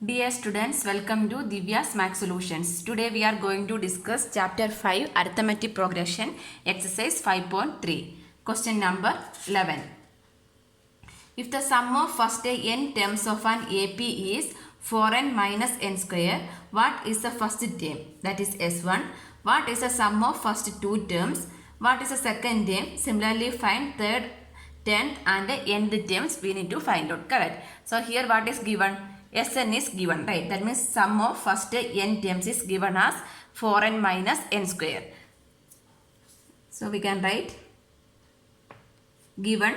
Dear students, welcome to Divya's Math Solutions. Today we are going to discuss Chapter 5 Arithmetic Progression Exercise 5.3. Question number 11. If the sum of first n terms of an AP is 4n minus n square, what is the first term? That is S1. What is the sum of first two terms? What is the second term? Similarly, find third, 10th and the nth terms we need to find out. Correct. So here what is given? Sn is given, right? That means sum of first n terms is given as 4n minus n square. So we can write given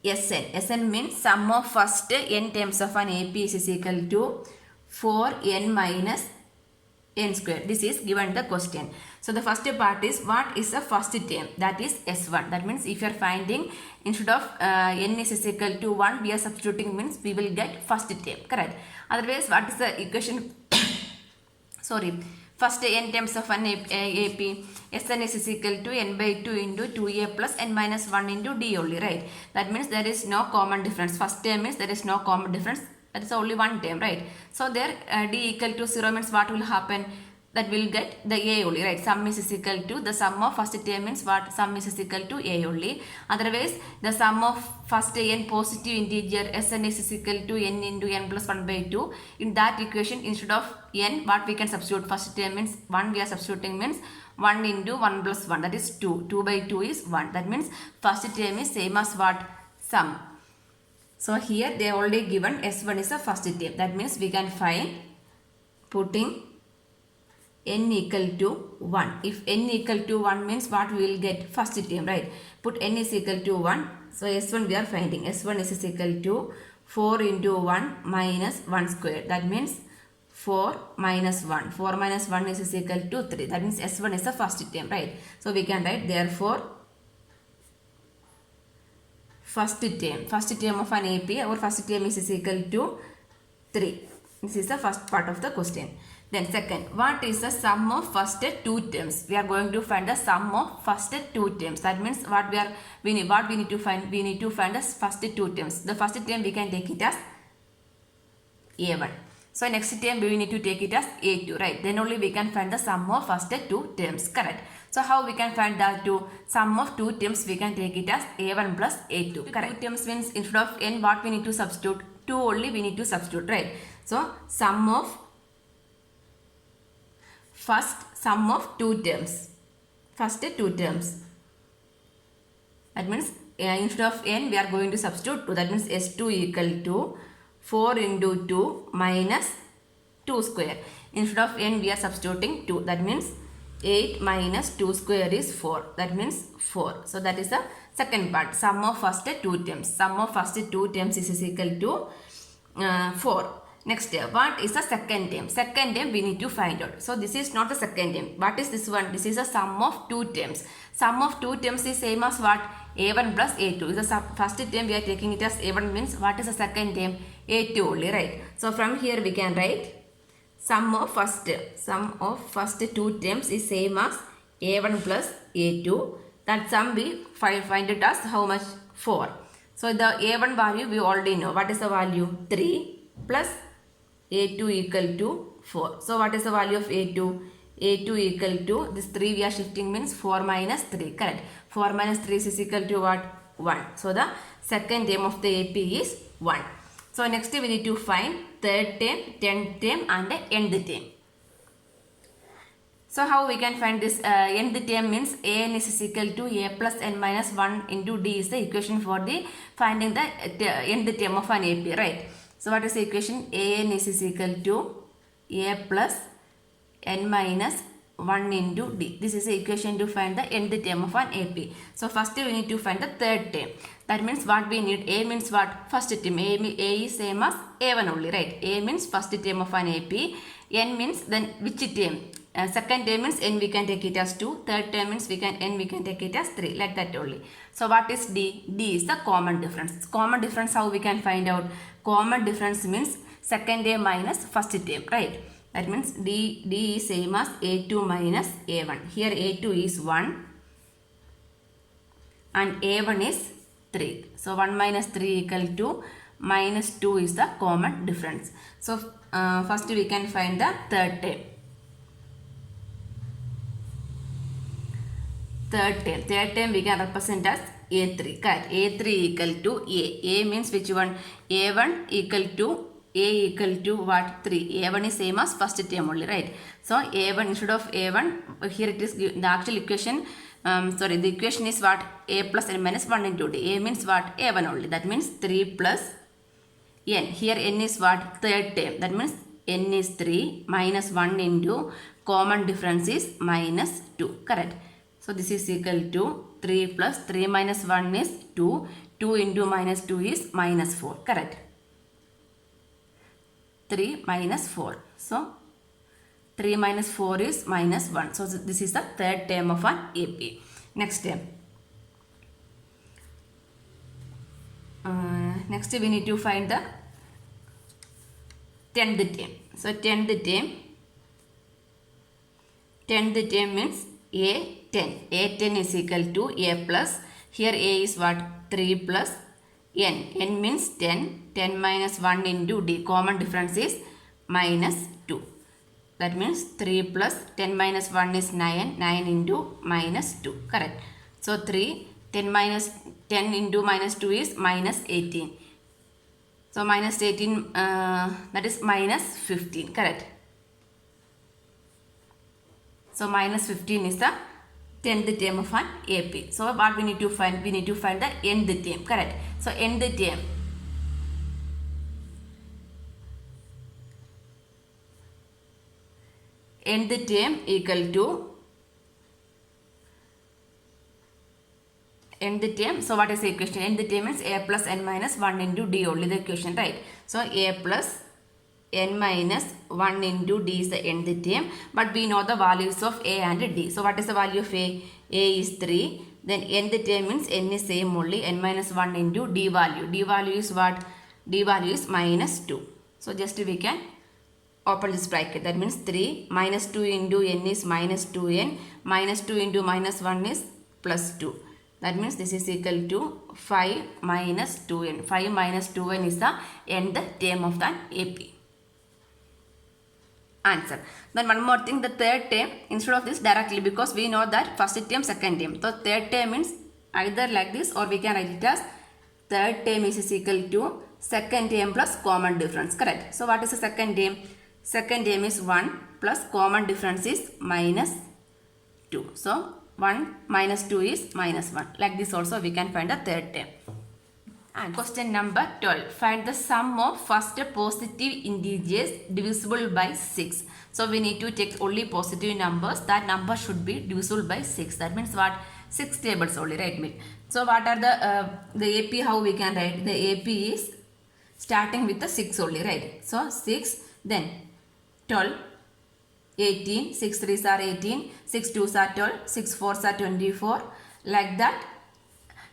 Sn. Sn means sum of first n terms of an AP is equal to 4n minus n square. This is given the question. So the first part is what is the first term? That is S1. That means if you are finding instead of n is equal to 1, we are substituting means we will get first term. Correct. Otherwise, what is the equation? Sorry. First n terms of an AP, Sn is equal to n by 2 into 2a plus n minus 1 into d only, right? That means there is no common difference. First term means there is no common difference. That is only one term, right? So there d equal to 0 means what will happen? That will get the a only, right? Sum is equal to the sum of first term means what? Sum is equal to a only. Otherwise, the sum of first n positive integer Sn is equal to n into n plus 1 by 2. In that equation, instead of n, what we can substitute? First term means 1, we are substituting means 1 into 1 plus 1, that is 2. 2 by 2 is 1. That means first term is same as what? Sum. So here they already given S1 is the first term. That means we can find putting n equal to 1. If n equal to 1 means what we will get? First term, right? Put n is equal to 1. So S1 we are finding. S1 is equal to 4 into 1 minus 1 square. That means 4 minus 1. 4 minus 1 is equal to 3. That means S1 is the first term, right? So we can write therefore first term of an AP, our first term is equal to 3. This is the first part of the question. Then second, what is the sum of first two terms? We are going to find the sum of first two terms. That means we need to find? We need to find the first two terms. The first term we can take it as A1. So next term we need to take it as A2, right? Then only we can find the sum of first two terms. Correct. So how we can find that two? Sum of two terms we can take it as A1 plus A2. Correct. Two terms means instead of n what we need to substitute? 2 only we need to substitute, right? So sum of two terms. First two terms. That means instead of n we are going to substitute 2. That means S2 equal to 4 into 2 minus 2 square. Instead of n we are substituting 2. That means 8 minus 2 square is 4. That means 4. So that is the second part. Sum of first two terms. Sum of first two terms is equal to 4. Next, what is the second term? Second term we need to find out. So this is not the second term. What is this one? This is a sum of two terms. Sum of two terms is same as what? A1 plus A2. Is the first term we are taking it as A1 means what is the second term? A2 only, right? So from here we can write sum of first two terms is same as A1 plus A2. That sum we find it as how much? 4. So the A1 value we already know. What is the value? 3 plus A2 equal to 4. So what is the value of A2? A2 equal to, this 3 we are shifting means 4 minus 3. Correct. 4 minus 3 is equal to what? 1. So the second term of the AP is 1. So next we need to find third term, 10th term and the nth term. So how we can find this nth term means an is equal to a plus n minus 1 into d is the equation for the finding the nth term of an AP, right? So what is the equation? An is equal to a plus n minus 1 into d. This is the equation to find the nth term of an AP. So first we need to find the third term. That means what we need? A means what? First term. A is same as A1 only, right? A means first term of an AP. N means then which term? Second term means n we can take it as 2. Third term means we can take it as 3. Like that only. So what is D? D is the common difference. Common difference how we can find out? Common difference means second term minus first term, right? That means D is same as A2 minus A1. Here A2 is 1 and A1 is 3. So 1 minus 3 equal to minus 2 is the common difference. So first we can find the third term. Third term we can represent as A3, correct? A3 equal to A. A means which one? A1 equal to A equal to what? 3. A1 is same as first term only, right? So A1 instead of A1, here it is the actual equation. The equation is what? A plus n minus 1 into D. A means what? A1 only. That means 3 plus n. Here n is what? Third term. That means n is 3 minus 1 into common difference is minus 2, correct? So this is equal to 3 plus 3 minus 1 is 2. 2 into minus 2 is minus 4, correct? 3 minus 4. So 3 minus 4 is minus 1. So this is the third term of an AP. Next term. Next we need to find the 10th term. So 10th term means A10. A10 is equal to A plus. Here A is what? 3 plus n. N means 10. 10 minus 1 into D. Common difference is minus 2. That means 3 plus 10 minus 1 is 9. 9 into minus 2. Correct. So 3. 10 into minus 2 is minus 18. So minus 18, that is minus 15. Correct. So minus 15 is the 10th term of an AP. So what we need to find? We need to find the nth term. Correct. So nth term. Nth term equal to nth term. So what is the equation? Nth term is A plus n minus 1 into D only the equation, right? So A plus n minus 1 into D is the nth term, but we know the values of A and D. So what is the value of A? A is 3. Then nth term means n is same only, n minus 1 into D value. D value is what? D value is minus 2. So just we can open this bracket. That means 3 minus 2 into n is minus 2n. Minus 2 into minus 1 is plus 2. That means this is equal to 5 minus 2n. 5 minus 2n is the nth term of the AP. Answer. Then one more thing, the third term, instead of this directly, because we know that first term, second term. So third term means either like this, or we can write it as third term is equal to second term plus common difference, correct? So what is the second term? Second term is 1 plus common difference is minus 2. So 1 minus 2 is minus 1. Like this also we can find the third term. And question number 12. Find the sum of first positive integers divisible by 6. So we need to take only positive numbers. That number should be divisible by 6. That means what? 6 tables only, right? So what are the AP, how we can write? The AP is starting with the 6 only, right? So 6, then 12, 18, 6 3s are 18, 6 2s are 12, 6 4s are 24. Like that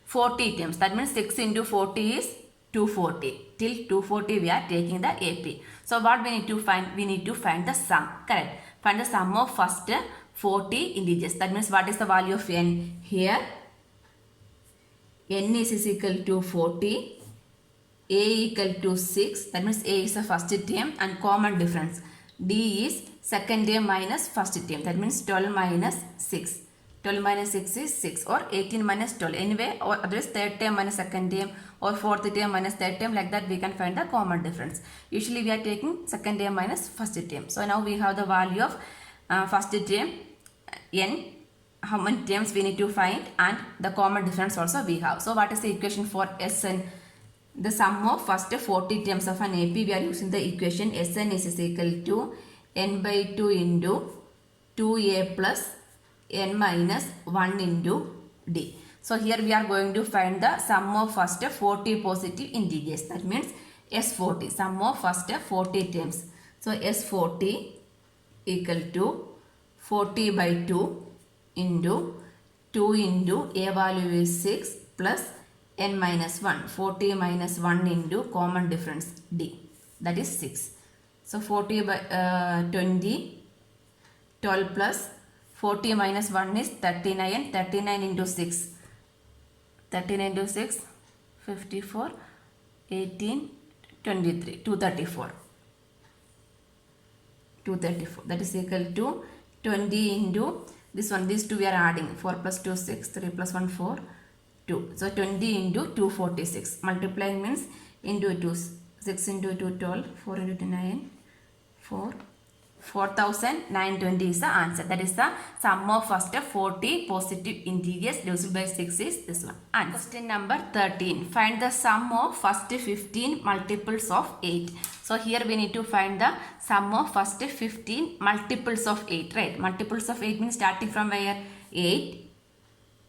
40 terms. That means 6 into 40 is 240. Till 240 we are taking the AP. So what we need to find? We need to find the sum. Correct. Find the sum of first 40 integers. That means what is the value of n? Here n is equal to 40. A equal to 6. That means A is the first term and common difference. D is second term minus first term. That means 12 minus 6. 12 minus 6 is 6, or 18 minus 12. Anyway, or otherwise third term minus second term, or fourth term minus third term. Like that we can find the common difference. Usually we are taking second term minus first term. So now we have the value of first term n. How many terms we need to find, and the common difference also we have. So what is the equation for Sn? The sum of first 40 terms of an AP, we are using the equation Sn is equal to n by 2 into 2a plus n minus 1 into d. So here we are going to find the sum of first 40 positive integers. That means S40, sum of first 40 terms. So S40 equal to 40 by 2 into 2 into a value is 6 plus n minus 1. 40 minus 1 into common difference d. That is 6. So 40 by 20, 12 plus 40 minus 1 is 39. 39 into 6. 39 into 6, 54, 18, 23, 234. 234. That is equal to 20 into this one. These two we are adding. 4 plus 2, 6. 3 plus 1, 4. 2. So 20 into 246. Multiplying means into 2. 6 into 2, 12. 4 into 2, 9. 4. 4920 is the answer. That is the sum of first 40 positive integers divided by 6 is this one. And question number 13. Find the sum of first 15 multiples of 8. So here we need to find the sum of first 15 multiples of 8. Right? Multiples of 8 means starting from where? 8.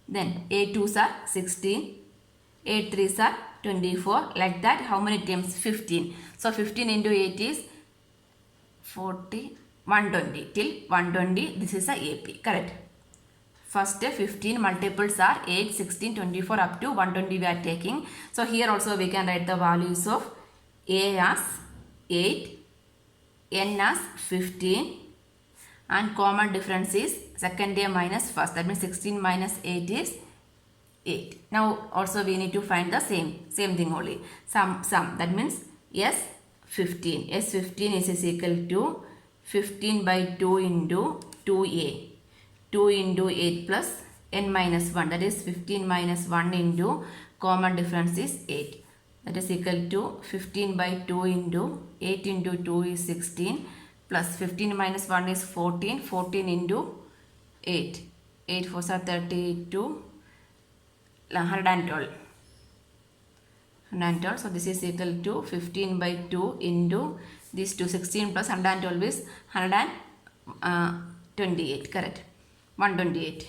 Then 8 2s are 16. 8 3s are 24. Like that. How many times? 15. So 15 into 8 is 40. 120 till 120. This is a AP. Correct. First 15 multiples are 8, 16, 24 up to 120 we are taking. So here also we can write the values of A as 8, N as 15, and common difference is second day minus first. That means 16 minus 8 is 8. Now also we need to find the same thing only. Sum. That means S15. S15 is equal to 15 by 2 into 2a. 2 into 8 plus n minus 1. That is 15 minus 1 into common difference is 8. That is equal to 15 by 2 into 8 into 2 is 16 plus 15 minus 1 is 14. 14 into 8. 8 4s are 32. 112. 112. So this is equal to 15 by 2 into these two. 16 plus 112 is 128. Correct. 128.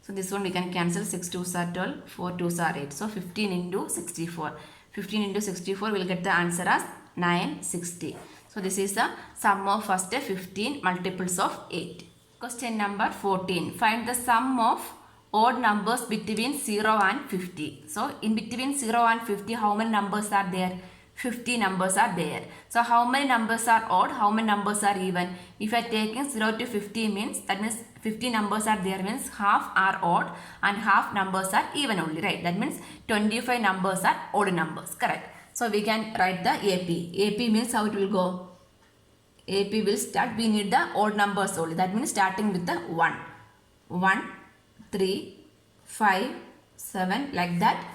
So this one we can cancel. 6 2s are 12. 4 2s are 8. So 15 into 64. 15 into 64 will get the answer as 960. So this is the sum of first 15 multiples of 8. Question number 14. Find the sum of odd numbers between 0 and 50. So in between 0 and 50, how many numbers are there? 50 numbers are there. So how many numbers are odd? How many numbers are even? If you are taking 0 to 50 means, that means 50 numbers are there means half are odd and half numbers are even only, right? That means 25 numbers are odd numbers. Correct. So we can write the AP. AP means how it will go? AP will start. We need the odd numbers only. That means starting with the 1. 1, 3, 5, 7 like that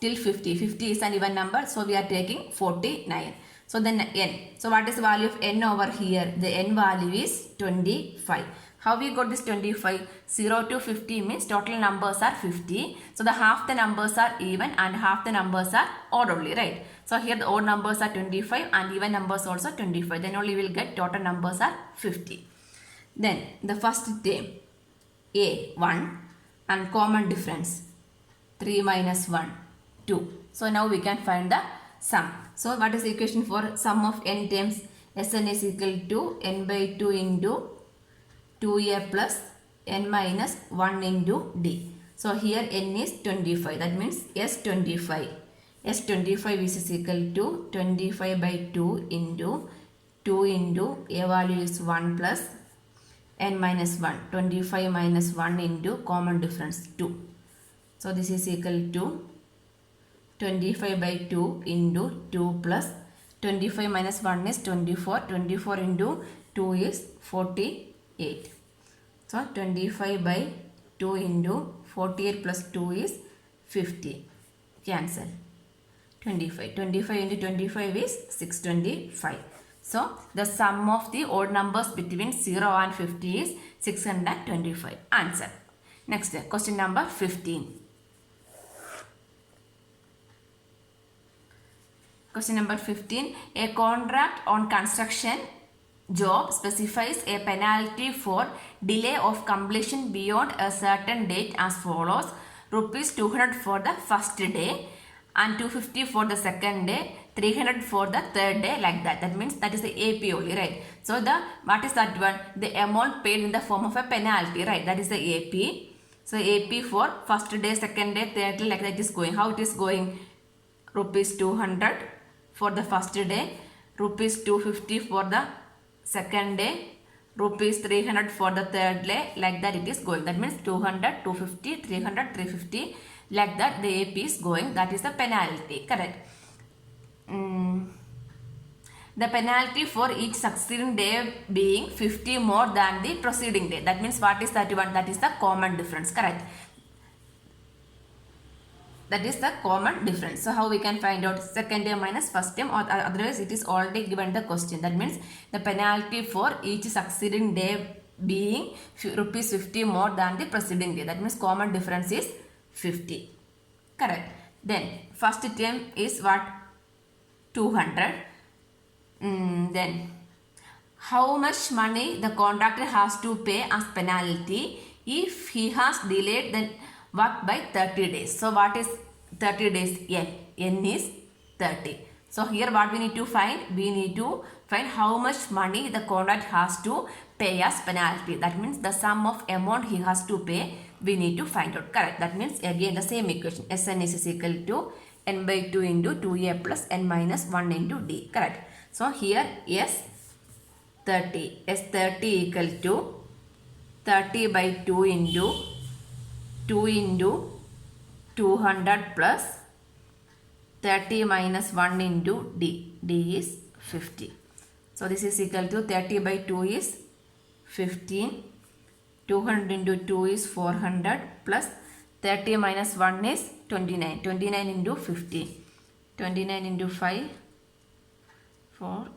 till 50. 50 is an even number. So we are taking 49. So then n. So what is the value of n over here? The n value is 25. How we got this 25? 0 to 50 means total numbers are 50. So the half the numbers are even and half the numbers are odd only, right? So here the odd numbers are 25 and even numbers also 25. Then only we will get total numbers are 50. Then the first term A 1 and common difference 3 minus 1 2. So now we can find the sum. So what is the equation for sum of n terms? Sn is equal to n by 2 into 2a plus n minus 1 into d. So here n is 25. That means S25. S25 is equal to 25 by 2 into a value is 1 plus n minus 1. 25 minus 1 into common difference 2. So this is equal to 25 by 2 into 2 plus 25 minus 1 is 24. 24 into 2 is 48. So 25 by 2 into 48 plus 2 is 50. Cancel. 25. 25 into 25 is 625. So the sum of the odd numbers between 0 and 50 is 625. Answer. Next question number 15. Question number 15. A contract on construction job specifies a penalty for delay of completion beyond a certain date as follows. Rupees 200 for the first day and 250 for the second day, 300 for the third day, like that. That means that is the AP only, right? So the what is that one? The amount paid in the form of a penalty, right? That is the AP. So AP for first day, second day, third day, like that is going. How it is going? Rupees 200 for the first day, rupees 250 for the second day, rupees 300 for the third day, like that it is going. That means 200, 250, 300, 350, like that the AP is going. That is the penalty. Correct. The penalty for each succeeding day being 50 more than the preceding day. That means what is that one? That is the common difference. Correct. That is the common difference. So how we can find out second term minus first term, or otherwise it is already given the question. That means the penalty for each succeeding day being rupees 50 more than the preceding day. That means common difference is 50. Correct. Then first term is what? 200. Then how much money the contractor has to pay as penalty if he has delayed the work by 30 days. So what is 30 days? N. N is 30. So here what we need to find? We need to find how much money the contractor has to pay as penalty. That means the sum of amount he has to pay, we need to find out. Correct. That means again the same equation. Sn is equal to n by 2 into 2a plus n minus 1 into d. Correct. So here S30 equal to 30 by 2 into 2 into 200 plus 30 minus 1 into d. D is 50. So this is equal to 30 by 2 is 15. 200 into 2 is 400 plus 30 minus 1 is 29. 29 into 50. 29 into 5. 4,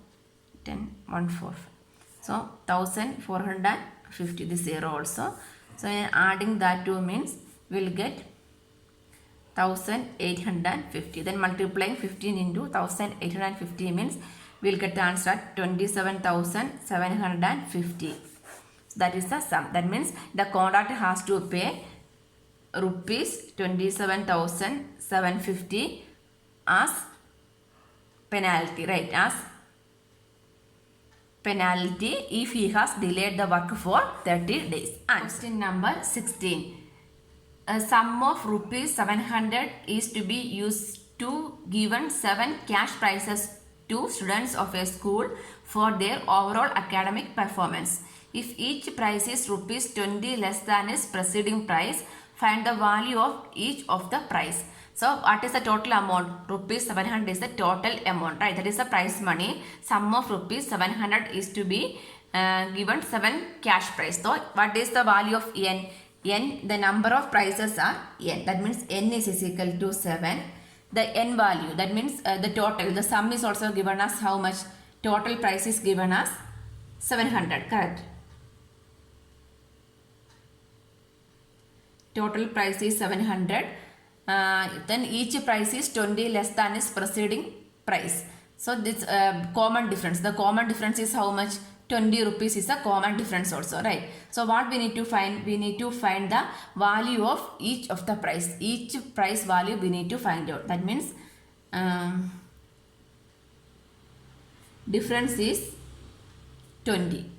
10, 1, 4. So 1450. This 0 also. So adding that 2 means we'll get 1850. Then multiplying 15 into 1850 means we'll get the answer at 27,750. That is the sum. That means the contractor has to pay rupees 27,750 as penalty, right? As penalty if he has delayed the work for 30 days. And question number 16. A sum of rupees 700 is to be used to given 7 cash prizes to students of a school for their overall academic performance. If each prize is rupees 20 less than its preceding price, find the value of each of the prize. So what is the total amount? Rupees 700 is the total amount, right? That is the prize money. Sum of rupees 700 is to be given 7 cash prize. So what is the value of n? N, the number of prizes are n. That means n is equal to 7. The n value, that means the total, the sum is also given as how much? Total price is given as 700, correct? Total price is 700. Then each price is 20 less than its preceding price. So this common difference. The common difference is how much? 20 rupees is a common difference also, right? So what we need to find? We need to find the value of each of the price. Each price value we need to find out. That means difference is 20.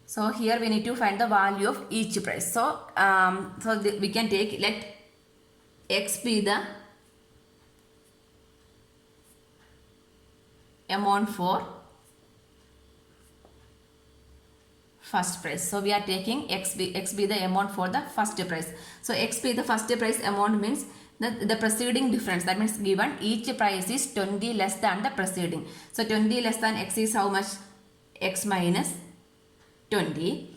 So here we need to find the value of each price. So we can take, let x be the amount for first price. So we are taking x be the amount for the first price. So x be the first price amount means the preceding difference. That means given each price is 20 less than the preceding. So 20 less than x is how much? X minus 20.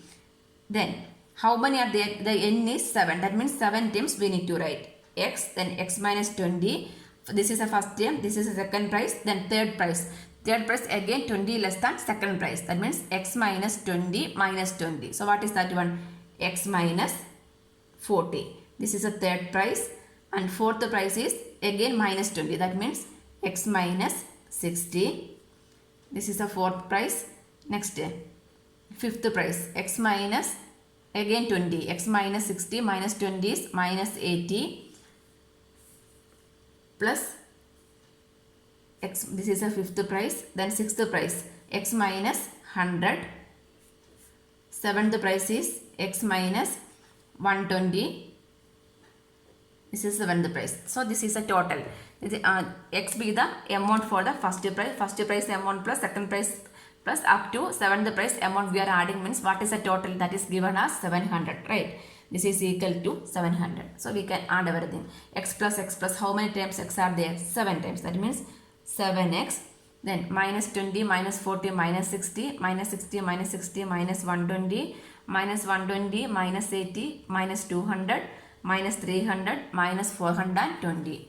Then how many are there? The n is 7. That means 7 times we need to write x, then x minus 20. This is the first term, this is the second price, then third price. Third price again 20 less than second price. That means x minus 20 minus 20. So what is that one? X minus 40. This is the third price. And fourth price is again minus 20. That means x minus 60. This is the fourth price. Next, fifth price, x minus again 20. X minus 60 minus 20 is minus 80. Plus x, this is a fifth price. Then sixth price, x minus 100. Seventh price is x minus 120. This is seventh price. So this is a total. X be the amount for the first price. First price amount plus second price plus up to seventh price amount we are adding means what is the total? That is given as 700, right? This is equal to 700. So we can add everything. X plus how many times x are there? 7 times. That means 7x. Then minus 20, minus 40, minus 60, minus 60, minus 60, minus 120, minus 120, minus 80, minus 200, minus 300, minus 420.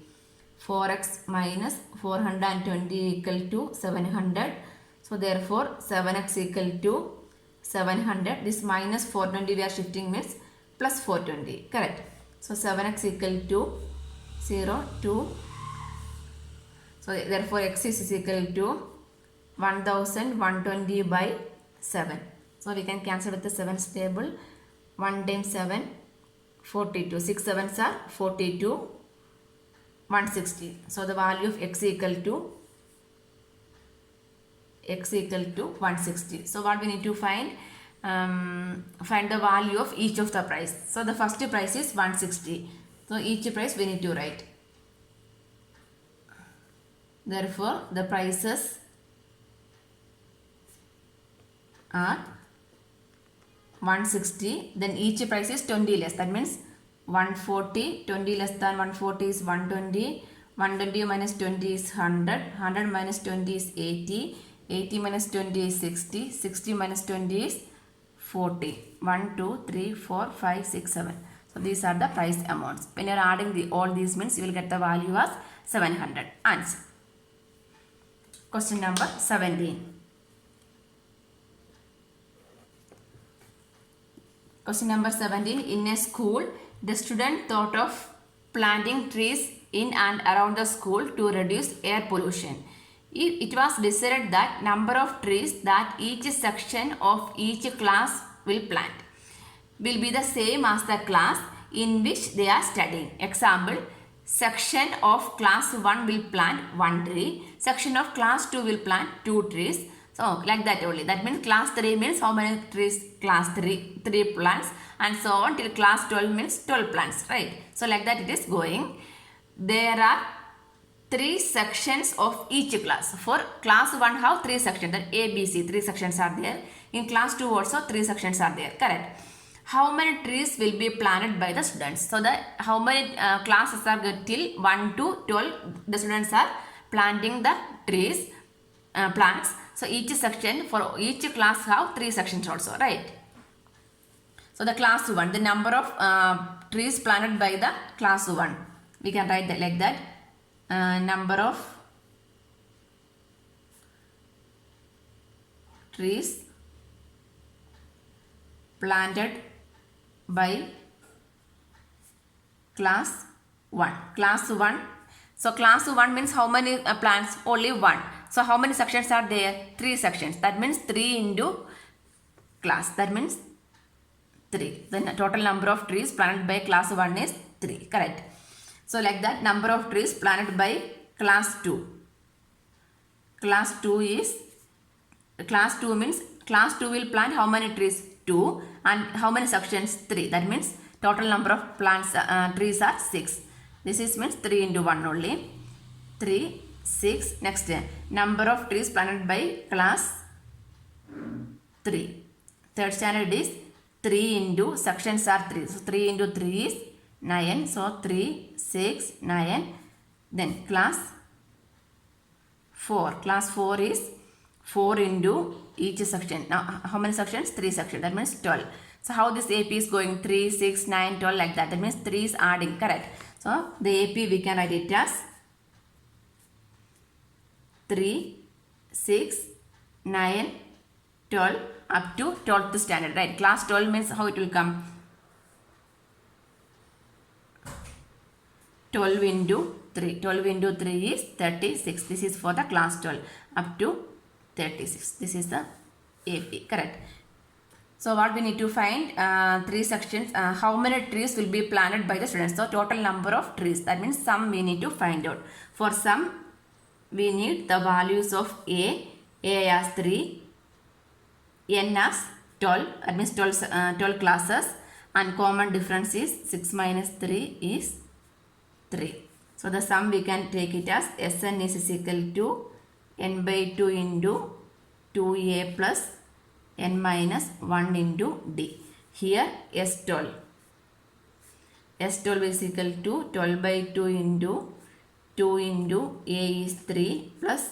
4x minus 420 equal to 700. So therefore 7x equal to 700. This minus 420 we are shifting means plus 420. Correct. So 7x equal to 0, 2. So therefore x is equal to 1120 by 7. So we can cancel with the 7's table. 1 times 7, 42. 6 7s are 42, 160. So the value of x equal to 160. So what we need to find? Find the value of each of the price. So the first price is 160. So each price we need to write. Therefore, the prices are 160. Then each price is 20 less. That means 140. 20 less than 140 is 120. 120 minus 20 is 100. 100 minus 20 is 80. 80 minus 20 is 60. 60 minus 20 is 40. 1, 2, 3, 4, 5, 6, 7. So these are the price amounts. When you are adding all these means you will get the value as 700. Answer. Question number 17. Question number 17. In a school, the student thought of planting trees in and around the school to reduce air pollution. It was decided that number of trees that each section of each class will plant will be the same as the class in which they are studying. Example, section of class 1 will plant 1 tree. Section of class 2 will plant 2 trees. So like that only. That means class 3 means how many trees? Class 3 plants, and so on till class 12 means 12 plants, right? So like that it is going. There are 3 sections of each class. For class 1 have 3 sections. That A, B, C, 3 sections are there. In class 2 also 3 sections are there. Correct. How many trees will be planted by the students? So that how many classes are good till 1 to 12 the students are planting the trees, plants. So each section for each class have 3 sections also, right? So the class 1, the number of trees planted by the class 1, we can write that like that. Number of trees planted by class 1. Class 1. So class 1 means how many plants? Only 1. So how many sections are there? 3 sections. That means 3 into class. That means 3. The total number of trees planted by class 1 is 3. Correct. So like that, number of trees planted by class 2. Class 2 is, class 2 means class 2 will plant how many trees? 2. And how many sections? 3. That means total number of plants, trees are 6. This is means 3 into 1 only. 3, 6. Next, number of trees planted by class 3. Third standard is 3 into, sections are 3. So 3 into 3 is 9. So 3, 6, 9. Then class 4. Class 4 is 4 into each section. Now how many sections? 3 sections. That means 12. So how this AP is going? 3, 6, 9, 12 like that. That means 3 is adding. Correct. So the AP we can write it as 3, 6, 9, 12 up to 12th standard. Right. Class 12 means how it will come? 12 into 3. 12 into 3 is 36. This is for the class 12 up to 36. This is the AP. Correct. So what we need to find? 3 sections. How many trees will be planted by the students? So total number of trees. That means sum we need to find out. For sum we need the values of A as 3, N as 12. That means 12 classes. And common difference is 6 minus 3 is 3. So the sum we can take it as Sn is equal to n by 2 into 2a plus n minus 1 into d. Here S12. S12 is equal to 12 by 2 into 2 into a is 3 plus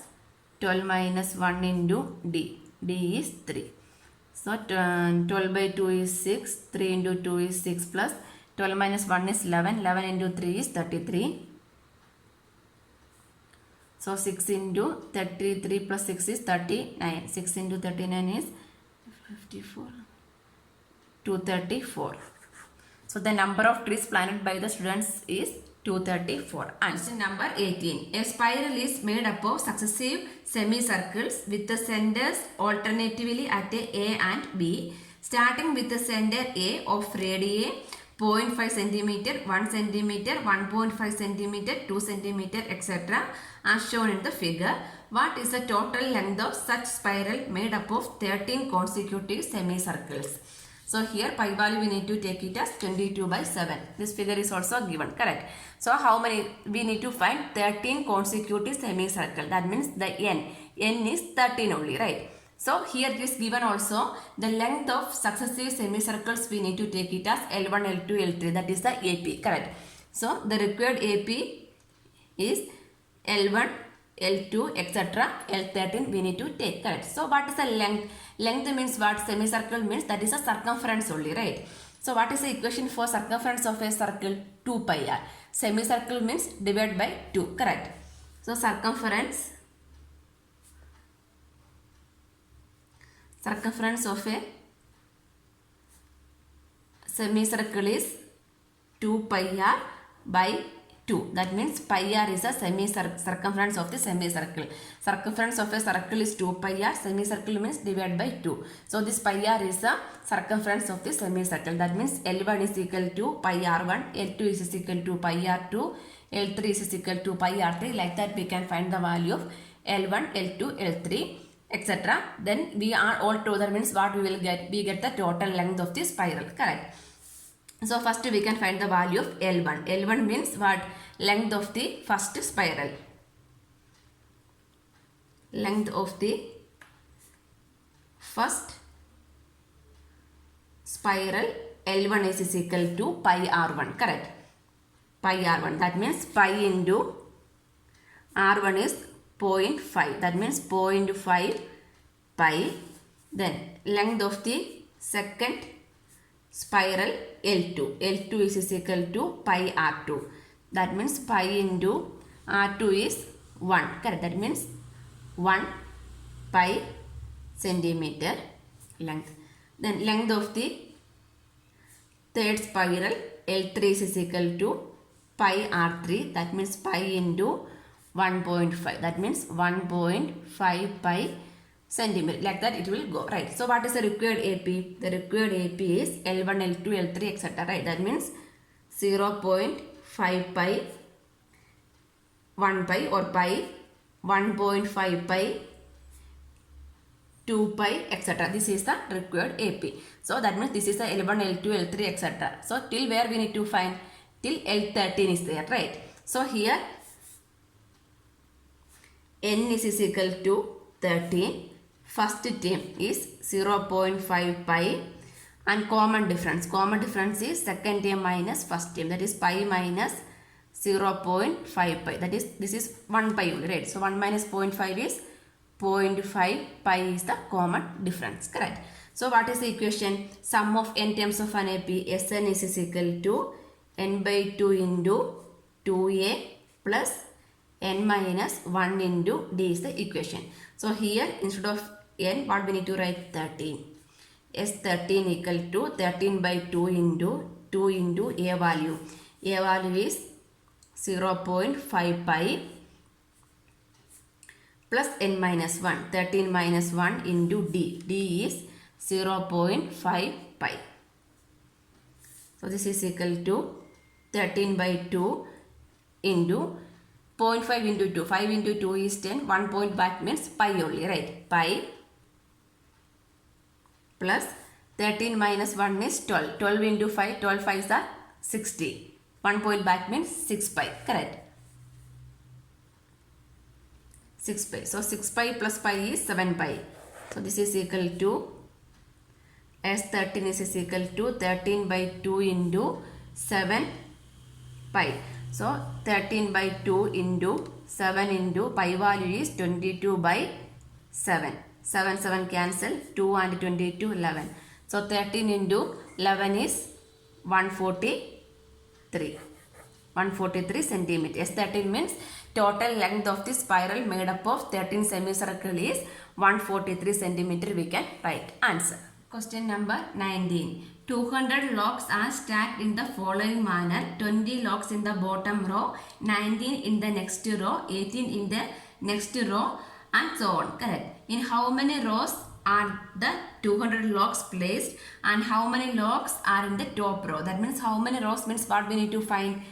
12 minus 1 into D. D is 3. So 12 by 2 is 6. 3 into 2 is 6 plus 12 minus 1 is 11. 11 into 3 is 33. So 6 into 33 plus 6 is 39. 6 into 39 is 54. 234. So the number of trees planted by the students is 234. Question number 18. A spiral is made up of successive semicircles with the centers alternatively at A and B, starting with the center A of radii 0.5 cm, 1 cm, 1.5 cm, 2 cm, etc. as shown in the figure. What is the total length of such spiral made up of 13 consecutive semicircles? So here pi value we need to take it as 22 by 7. This figure is also given, correct? So how many? We need to find 13 consecutive semicircle. That means the n. N is 13 only, right? So here it is given also the length of successive semicircles we need to take it as L1, L2, L3. That is the AP, correct? So the required AP is L1, L2, etc. L13 we need to take, correct? So what is the length? Length means what? Semicircle means that is a circumference only, right? So what is the equation for circumference of a circle? 2 pi r. Semicircle means divide by 2, correct? So circumference of a semicircle is 2 pi r by 2. That means pi r is a circumference of the semicircle. Circumference of a circle is 2 pi r. Semicircle means divided by 2. So this pi r is the circumference of the semicircle. That means L1 is equal to pi r1, L2 is equal to pi r2, L3 is equal to pi r3. Like that we can find the value of L1, L2, L3, etc. Then we are all together means what we will get? We get the total length of the spiral, correct? So first we can find the value of L1. L1 means what? Length of the first spiral. Length of the first spiral L1 is equal to pi r1, correct? Pi r1. That means pi into r1 is 0.5. That means 0.5 pi. Then length of the second spiral L2. L2 is equal to pi r2. That means pi into r2 is 1. Correct. That means 1 pi centimeter length. Then length of the third spiral L3 is equal to pi r3. That means pi into 1.5. That means 1.5 pi centimeter. Like that it will go, right? So what is the required AP? The required AP is L1, L2, L3, etc. Right? That means 0.5 pi, 1 pi or pi, 1.5 pi, 2 pi, etc. This is the required AP. So that means this is the L1, L2, L3, etc. So till where we need to find? Till L13 is there, right? So here n is equal to 13. First term is 0.5 pi and common difference. Common difference is second term minus first term. That is pi minus 0.5 pi. That is, this is 1 pi only, right? So 1 minus 0.5 is 0.5 pi is the common difference, correct? So what is the equation? Sum of n terms of an AP, Sn is equal to n by 2 into 2a plus n minus 1 into d is the equation. So here instead of n, what we need to write? 13. S13 equal to 13 by 2 into a value. A value is 0.5 pi plus n minus 1. 13 minus 1 into d. D is 0.5 pi. So this is equal to 13 by 2 into 0.5 into 2. 5 into 2 is 10. 1 point back means pi only, right? Pi plus 13 minus 1 is 12. 12 into 5. 12 5 are 60. 1 point back means 6 pi. Correct. 6 pi. So 6 pi plus pi is 7 pi. So this is equal to S13 is equal to 13 by 2 into 7 pi. So 13 by 2 into 7 into pi value is 22 by 7. 7 7 cancel, 2 and 22 11. So 13 into 11 is 143. 143 centimeter. Yes, 13 means total length of the spiral made up of 13 semicircle is 143 centimeter. We can write answer. Question number 19. 200 logs are stacked in the following manner. 20 logs in the bottom row, 19 in the next row, 18 in the next row, and so on. Correct. In how many rows are the 200 logs placed and how many logs are in the top row? That means how many rows means what we need to find?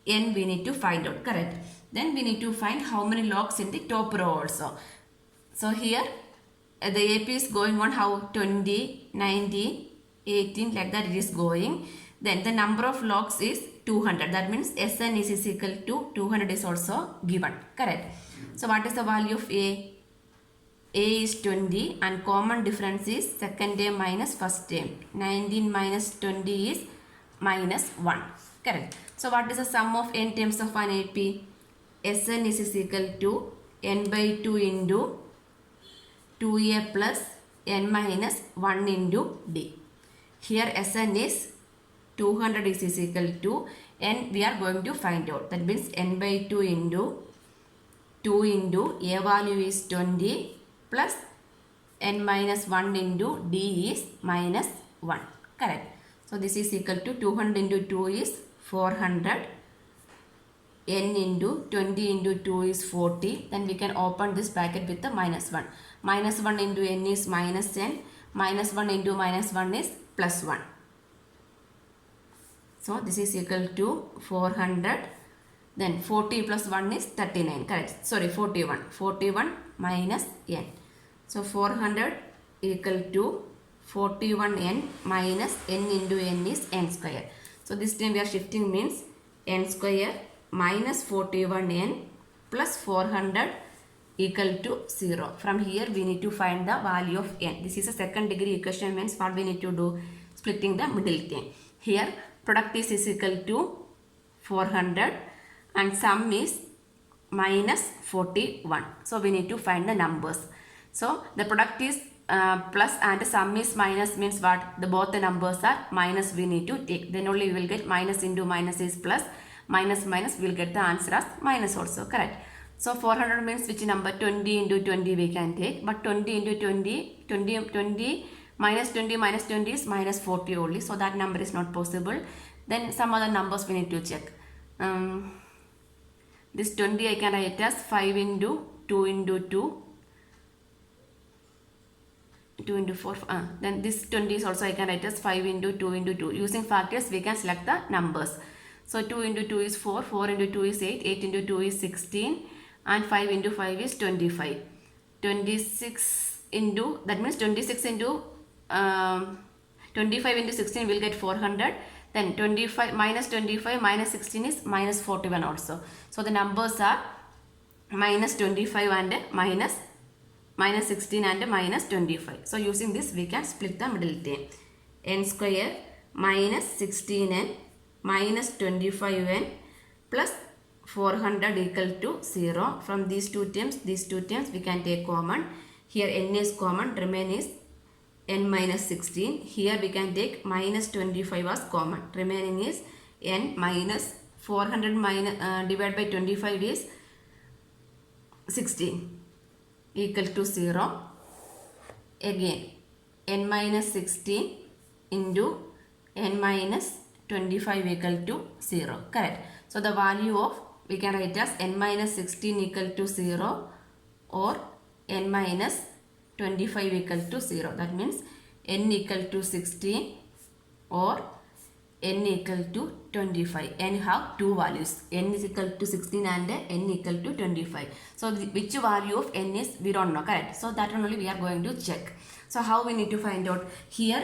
N we need to find out. Correct. Then we need to find how many logs in the top row also. So here the AP is going on how 20, 19, 18 like that it is going. Then the number of logs is 200. That means Sn is equal to 200 is also given. Correct. So what is the value of A? A is 20 and common difference is second term minus first term. 19 minus 20 is minus 1. Correct. So what is the sum of n terms of an AP? Sn is equal to n by 2 into 2a plus n minus 1 into d. Here Sn is 200 is equal to n we are going to find out. That means n by 2 into 2 into a value is 20 plus n minus 1 into d is minus 1. Correct. So this is equal to 200 into 2 is 400. N into 20 into 2 is 40. Then we can open this bracket with the minus 1. Minus 1 into n is minus n. Minus 1 into minus 1 is plus 1. So this is equal to 400. Then 40 plus 1 is 39. Correct. Sorry, 41. 41 minus n. So 400 equal to 41n minus n into n is n square. So this time we are shifting means n square minus 41n plus 400 equal to 0. From here we need to find the value of n. This is a second degree equation means what we need to do? Splitting the middle term. Here product is equal to 400 and sum is minus 41. So we need to find the numbers. So the product is plus and sum is minus means what? Both the numbers are minus we need to take. Then only we will get minus into minus is plus. Minus minus we will get the answer as minus also. Correct. So 400 means which number? 20 into 20 we can take. But 20 into 20 minus 20 is minus 40 only. So that number is not possible. Then some other numbers we need to check. This 20 I can write as 5 into 2 into 2. 2 into 4. Then this 20 is also I can write as 5 into 2 into 2. Using factors we can select the numbers. So 2 into 2 is 4. 4 into 2 is 8. 8 into 2 is 16. And 5 into 5 is 25. 26 into, that means 26 into 25 into 16 will get 400. Then 25 minus 16 is minus 41 also. So the numbers are minus 25 and minus 16 and minus 25. So using this we can split the middle term. N square minus 16n minus 25n plus 400 equal to 0. From these two terms we can take common. Here n is common, remain is n minus 16. Here we can take minus 25 as common. Remaining is n minus 400 minus divided by 25 is 16 equal to 0. Again n minus 16 into n minus 25 equal to 0. Correct. So the value of we can write as n minus 16 equal to 0 or n minus 25 equal to 0. That means n equal to 16 or n equal to 25. N have two values. N is equal to 16 and n equal to 25. So which value of n is we don't know. Correct. So that only we are going to check. So how we need to find out? Here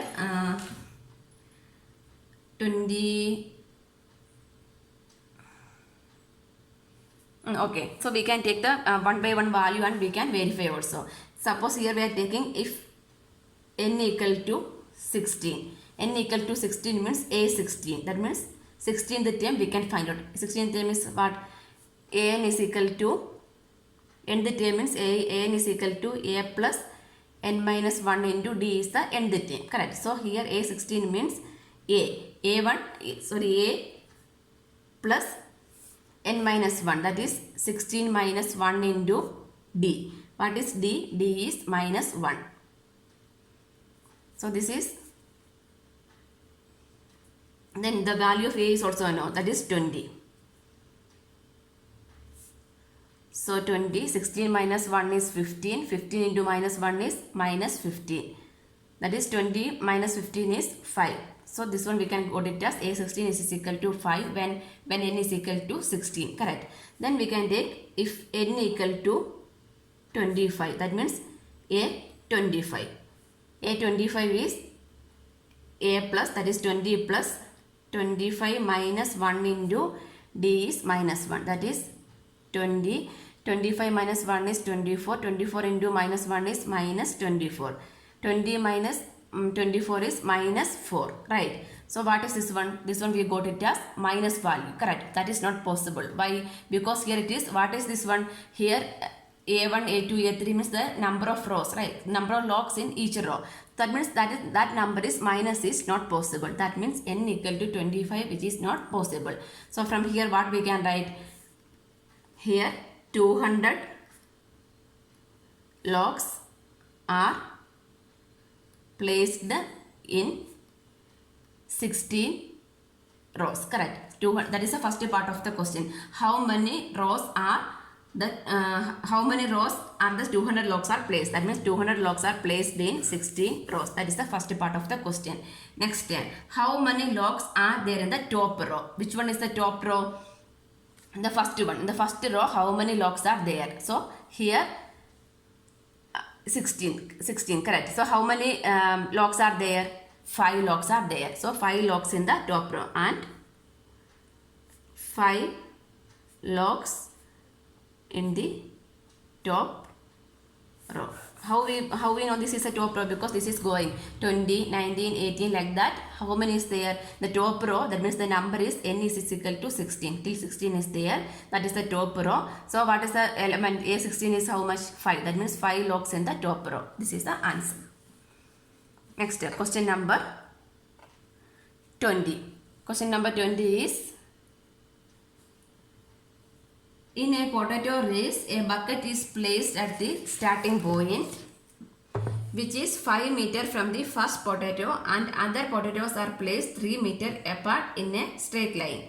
20. Okay. So we can take the one by one value and we can verify also. Suppose here we are taking if n equal to 16. N equal to 16 means A 16. That means 16th term we can find out. 16th term is what? an is equal to, nth term means an is equal to a plus n minus 1 into d is the nth term, correct. So here a16 means a1 sorry a plus n minus 1, that is 16 minus 1 into d. What is d? D is minus 1. So this is, then the value of a is also known, that is 20. So 20, 16 minus 1 is 15, 15 into minus 1 is minus 15. That is 20 minus 15 is 5. So this one we can got it as a16 is equal to 5 when n is equal to 16, correct. Then we can take if n equal to 25, that means a25. A25 is a plus, that is 20 plus 25 minus 1 into d is minus 1, that is 20. 25 minus 1 is 24. 24 into minus 1 is minus 24. 20 minus 24 is minus 4, right. So what is this one? This one we got it as minus value, correct. That is not possible. Why? Because here it is, what is this one? Here a1, a2, a3 means the number of rows, right? Number of logs in each row. That means that number is minus is not possible. That means n equal to 25, which is not possible. So from here what we can write? Here 200 logs are placed in 16 rows, correct. That is the first part of the question. How many rows are the 200 logs are placed? That means 200 logs are placed in 16 rows. That is the first part of the question. Next, how many logs are there in the top row? Which one is the top row? The first one. In the first row, how many logs are there? So here 16, correct. So how many logs are there? 5 logs are there. So 5 logs in the top row and 5 logs in the top row. How we know this is a top row? Because this is going 20, 19, 18 like that. How many is there? The top row, that means the number is n is equal to 16. Till 16 is there. That is the top row. So what is the element? A16 is how much? 5. That means 5 logs in the top row. This is the answer. Next, question number 20. Question number 20 is, in a potato race, a bucket is placed at the starting point, which is 5 meters from the first potato, and other potatoes are placed 3 meters apart in a straight line.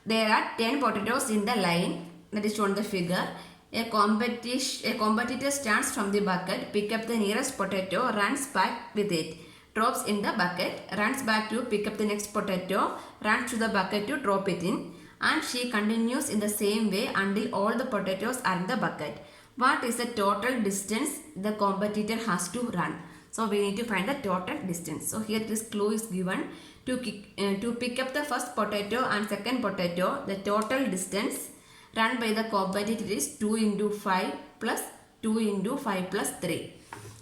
There are 10 potatoes in the line that is shown in the figure. A competitor stands from the bucket, pick up the nearest potato, runs back with it, drops in the bucket, runs back to pick up the next potato, runs to the bucket to drop it in, and she continues in the same way until all the potatoes are in the bucket. What is the total distance the competitor has to run? So we need to find the total distance. So here this clue is given. To pick up the first potato and second potato, the total distance run by the competitor is 2 into 5 plus 2 into 5 plus 3.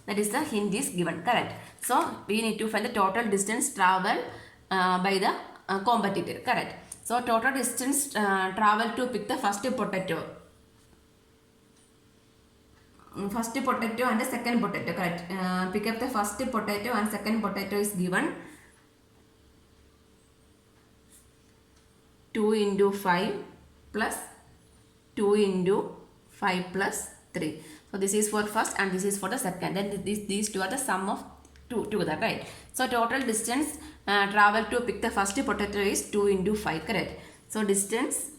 That is the hint is given, correct. So we need to find the total distance traveled by the competitor, correct. So total distance travel to pick the first potato. First potato and the second potato, correct. Pick up the first potato and second potato is given 2 into 5 plus 2 into 5 plus 3. So this is for first and this is for the second. Then these two are the sum of two together, right? So total distance travel to pick the first potato is 2 into 5, correct. So distance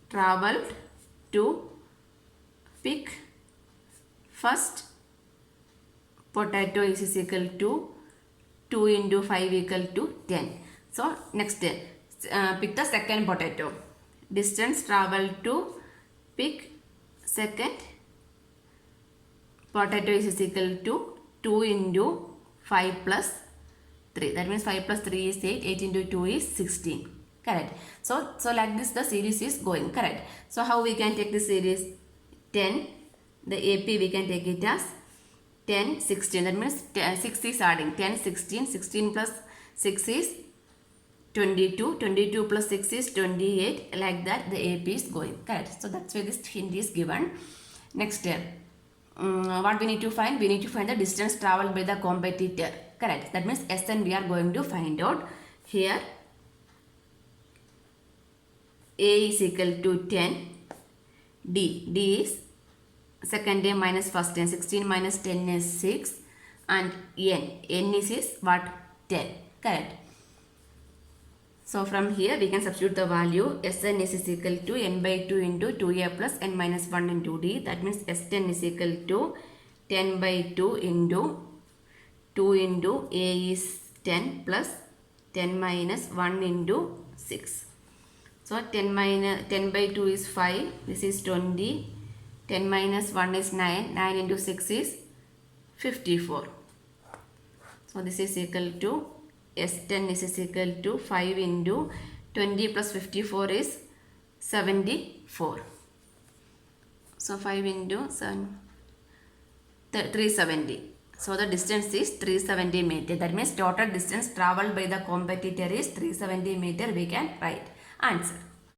traveled to pick first potato is equal to 2 into 5 equal to 10. So next pick the second potato. Distance traveled to pick second potato is equal to 2 into 5 plus 3. That means 5 plus 3 is 8. 8 into 2 is 16. Correct. So like this the series is going. Correct. So how we can take the series? 10. The AP we can take it as 10, 16. That means 6 is adding. 10, 16. 16 plus 6 is 22. 22 plus 6 is 28. Like that, the AP is going. Correct. So that's why this hint is given. Next, what we need to find? We need to find the distance traveled by the competitor. Correct. That means SN we are going to find out. Here, A is equal to 10. D is second day minus first day. 16 minus 10 is 6. And N is what? 10. Correct. So from here we can substitute the value. Sn is equal to n by 2 into 2a plus n minus 1 into d. That means Sn is equal to 10 by 2 into 2 into a is 10 plus 10 minus 1 into 6. So 10 by 2 is 5. This is 20. 10 minus 1 is 9. 9 into 6 is 54. So this is equal to S10 is equal to 5 into 20 plus 54 is 74. So 5 into 7, 370. So the distance is 370 meter. That means total distance traveled by the competitor is 370 meter. We can write answer.